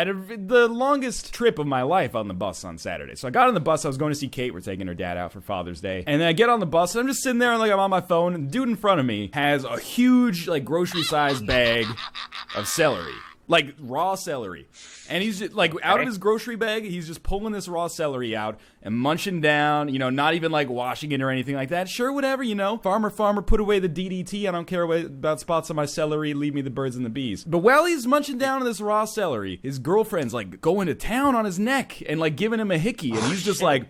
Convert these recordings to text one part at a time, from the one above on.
I had the longest trip of my life on the bus on Saturday. So I got on the bus. I was going to see Kate. We're taking her dad out for Father's Day. And then I get on the bus, and I'm just sitting there, and like I'm on my phone, and the dude in front of me has a huge, like, grocery-sized bag of celery. Like, raw celery. And he's just, like, out of his grocery bag, he's just pulling this raw celery out and munching down, you know, not even, like, washing it or anything like that. Sure, whatever, you know. Farmer, put away the DDT. I don't care about spots on my celery. Leave me the birds and the bees. But while he's munching down on this raw celery, his girlfriend's, like, going to town on his neck and, like, giving him a hickey. And he's just like...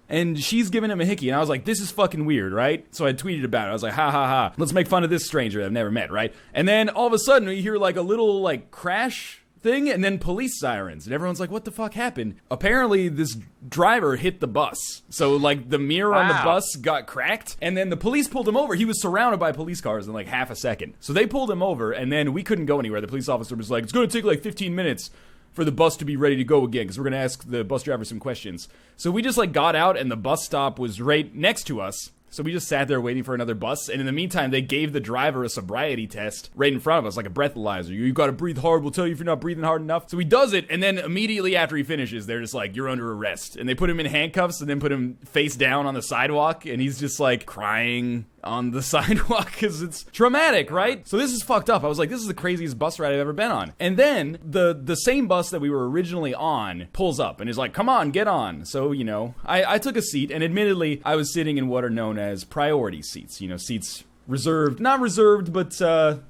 And she's giving him a hickey, and I was like, this is fucking weird, right? So I tweeted about it. I was like, ha ha ha, let's make fun of this stranger I've never met, right? And then all of a sudden, we hear like a little like crash thing, and then police sirens, and everyone's like, what the fuck happened? Apparently, this driver hit the bus. So like the mirror on the bus got cracked, and then the police pulled him over. He was surrounded by police cars in like half a second. So they pulled him over, and then we couldn't go anywhere. The police officer was like, it's going to take like 15 minutes for the bus to be ready to go again, because we're going to ask the bus driver some questions. So we just, like, got out, and the bus stop was right next to us. So we just sat there waiting for another bus, and in the meantime, they gave the driver a sobriety test right in front of us, like a breathalyzer. You gotta breathe hard, we'll tell you if you're not breathing hard enough. So he does it, and then immediately after he finishes, they're just like, you're under arrest. And they put him in handcuffs, and then put him face down on the sidewalk, and he's just, like, crying on the sidewalk, because it's traumatic, right? So this is fucked up. I was like, this is the craziest bus ride I've ever been on. And then, the same bus that we were originally on pulls up, and is like, come on, get on. So, you know, I took a seat, and admittedly, I was sitting in what are known as priority seats, you know, seats reserved, not reserved, but,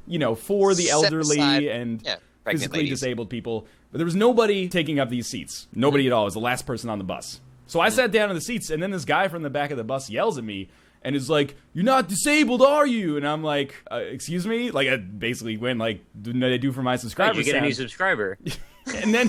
you know, for the elderly and physically disabled people. But there was nobody taking up these seats. Nobody at all. It was the last person on the bus. So I sat down in the seats, and then this guy from the back of the bus yells at me, and is like, you're not disabled, are you? And I'm like, excuse me? Like, I basically went, like, didn't I do for my subscribers? You get a new subscriber. And then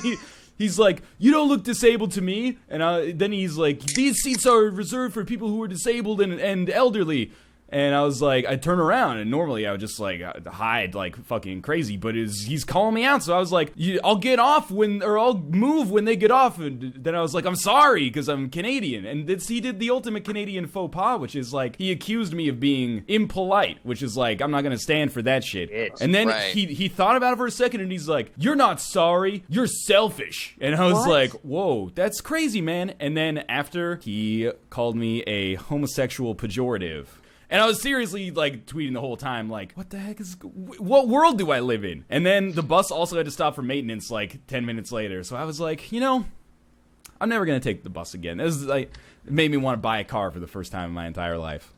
he's like, you don't look disabled to me. And then he's like, these seats are reserved for people who are disabled and elderly. And I was like, I turn around, and normally I would just, like, hide like fucking crazy, but he's calling me out, so I was like, I'll get off or I'll move when they get off, and then I was like, I'm sorry, because I'm Canadian, and he did the ultimate Canadian faux pas, which is, like, he accused me of being impolite, which is, like, I'm not gonna stand for that shit. And then he thought about it for a second, and he's like, you're not sorry, you're selfish. And I was like, whoa, that's crazy, man. And then after, he called me a homosexual pejorative. And I was seriously, like, tweeting the whole time, like, what the heck what world do I live in? And then the bus also had to stop for maintenance, like, 10 minutes later. So I was like, you know, I'm never going to take the bus again. This is, like, it made me want to buy a car for the first time in my entire life.